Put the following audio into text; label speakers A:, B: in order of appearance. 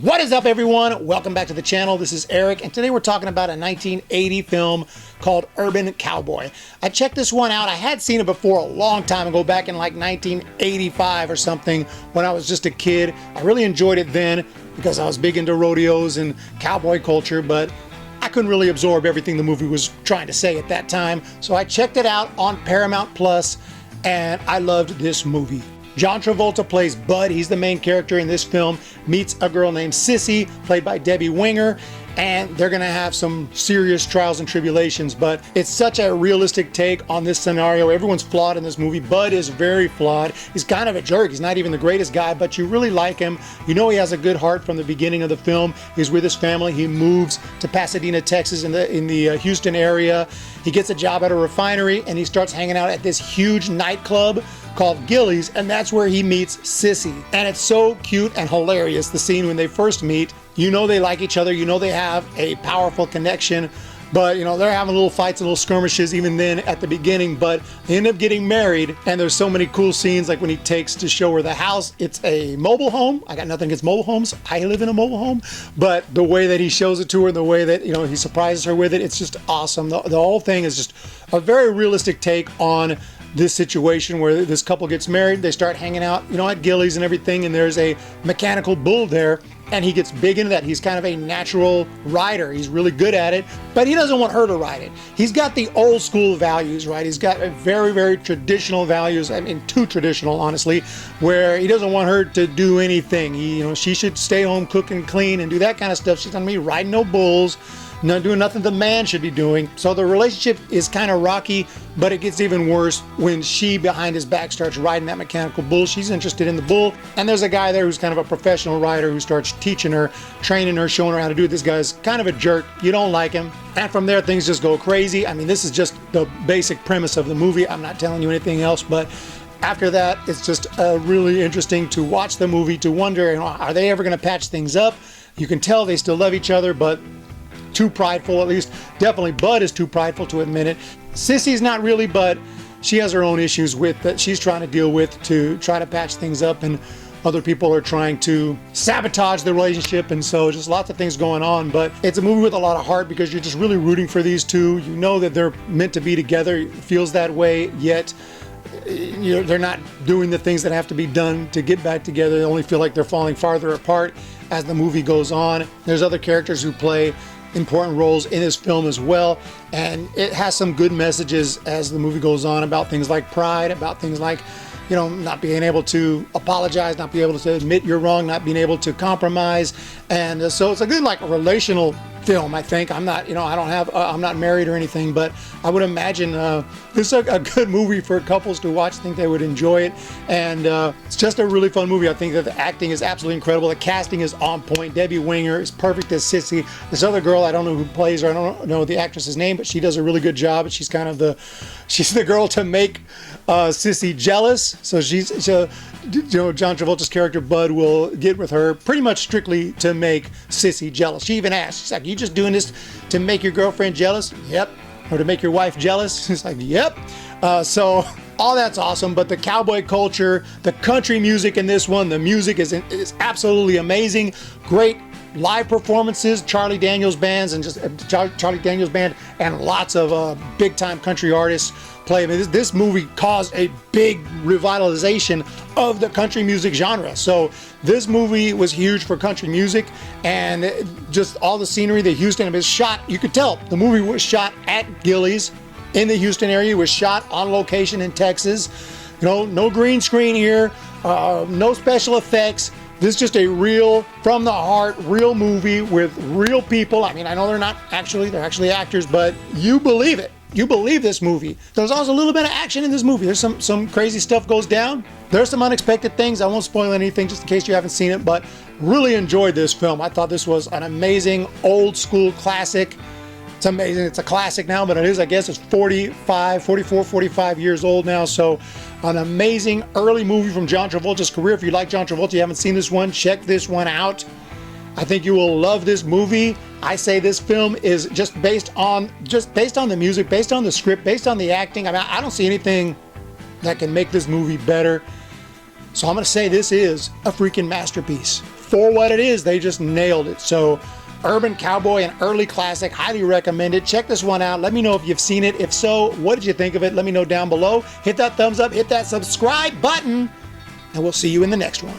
A: What is up, everyone? Welcome back to the channel. This is Eric, and today we're talking about a 1980 film called Urban Cowboy. I checked this one out. I had seen it before a long time ago, back in like 1985 or something, when I was just a kid. I really enjoyed it then because I was big into rodeos and cowboy culture, but I couldn't really absorb everything the movie was trying to say at that time. So I checked it out on Paramount Plus, and I loved this movie. John Travolta plays Bud. He's the main character in this film, meets a girl named Sissy, played by Debra Winger, and they're gonna have some serious trials and tribulations, but it's such a realistic take on this scenario. Everyone's flawed in this movie. Bud is very flawed. He's kind of a jerk. He's not even the greatest guy, but you really like him. You know he has a good heart from the beginning of the film. He's with his family. He moves to Pasadena, Texas in the Houston area. He gets a job at a refinery, and he starts hanging out at this huge nightclub called Gilley's, and that's where he meets Sissy. And it's so cute and hilarious, the scene when they first meet. You know they like each other, you know they have a powerful connection, but you know they're having little fights and little skirmishes even then at the beginning, but they end up getting married. And there's so many cool scenes, like when he takes to show her the house. It's a mobile home. I got nothing against mobile homes. I live in a mobile home, but the way that he shows it to her, the way that, you know, he surprises her with it, it's just awesome. The whole thing is just a very realistic take on this situation where this couple gets married. They start hanging out, you know, at Gilley's and everything, and there's a mechanical bull there, and he gets big into that. He's kind of a natural rider. He's really good at it, but he doesn't want her to ride it. He's got the old school values, right? He's got a very, very traditional values. I mean, too traditional, honestly, where he doesn't want her to do anything. She should stay home, cook and clean and do that kind of stuff. She's not gonna be riding no bulls, not doing nothing the man should be doing. So the relationship is kind of rocky, but it gets even worse when she, behind his back, starts riding that mechanical bull. She's interested in the bull, and there's a guy there who's kind of a professional rider who starts teaching her, training her, showing her how to do it. This guy's kind of a jerk. You don't like him. And from there, things just go crazy. I mean, this is just the basic premise of the movie. I'm not telling you anything else, but after that, it's just really interesting to watch the movie, to wonder, you know, are they ever going to patch things up? You can tell they still love each other, but too prideful, at least. Definitely Bud is too prideful to admit it. Sissy's not really, but she has her own issues with that she's trying to deal with to try to patch things up, and other people are trying to sabotage the relationship, and so just lots of things going on. But it's a movie with a lot of heart because you're just really rooting for these two. You know that they're meant to be together. It feels that way, yet they're not doing the things that have to be done to get back together. They only feel like they're falling farther apart as the movie goes on. There's other characters who play important roles in this film as well, and it has some good messages as the movie goes on about things like pride, about things like, you know, not being able to apologize, not being able to admit you're wrong, not being able to compromise. And so it's a good, like, relational film, I think. I'm not, I'm not married or anything, but I would imagine this is a good movie for couples to watch. I think they would enjoy it, and it's just a really fun movie. I think that the acting is absolutely incredible. The casting is on point. Debra Winger is perfect as Sissy. This other girl, I don't know who plays her. I don't know the actress's name, but she does a really good job. She's kind of she's the girl to make Sissy jealous. So John Travolta's character Bud will get with her pretty much strictly to make Sissy jealous. She even asks, she's like, "You just doing this to make your girlfriend jealous?" "Yep." "Or to make your wife jealous?" He's like, "Yep." So all that's awesome, but the cowboy culture, the country music in this one, the music is absolutely amazing. Great live performances, Charlie Daniels bands, and just Charlie Daniels band, and lots of big time country artists play. I mean, this movie caused a big revitalization of the country music genre. So this movie was huge for country music, and just all the scenery, the Houston, it was shot, you could tell the movie was shot at Gilley's in the Houston area. It was shot on location in Texas. You know, no green screen here, no special effects. This is just a real, from the heart, real movie with real people. I mean, I know they're actually actors, but you believe it. You believe this movie. There's also a little bit of action in this movie. There's some crazy stuff goes down. There's some unexpected things. I won't spoil anything just in case you haven't seen it, but really enjoyed this film. I thought this was an amazing old school classic. It's amazing. It's a classic now, but it is, I guess, it's 45 years old now. So an amazing early movie from John Travolta's career. If you like John Travolta, you haven't seen this one, check this one out. I think you will love this movie. I say this film is just based on the music, based on the script, based on the acting. I mean, I don't see anything that can make this movie better. So I'm going to say this is a freaking masterpiece. for what it is, they just nailed it. So Urban Cowboy, an early classic, highly recommend it. Check this one out. Let me know if you've seen it. If so, what did you think of it? Let me know down below. Hit that thumbs up, hit that subscribe button, and we'll see you in the next one.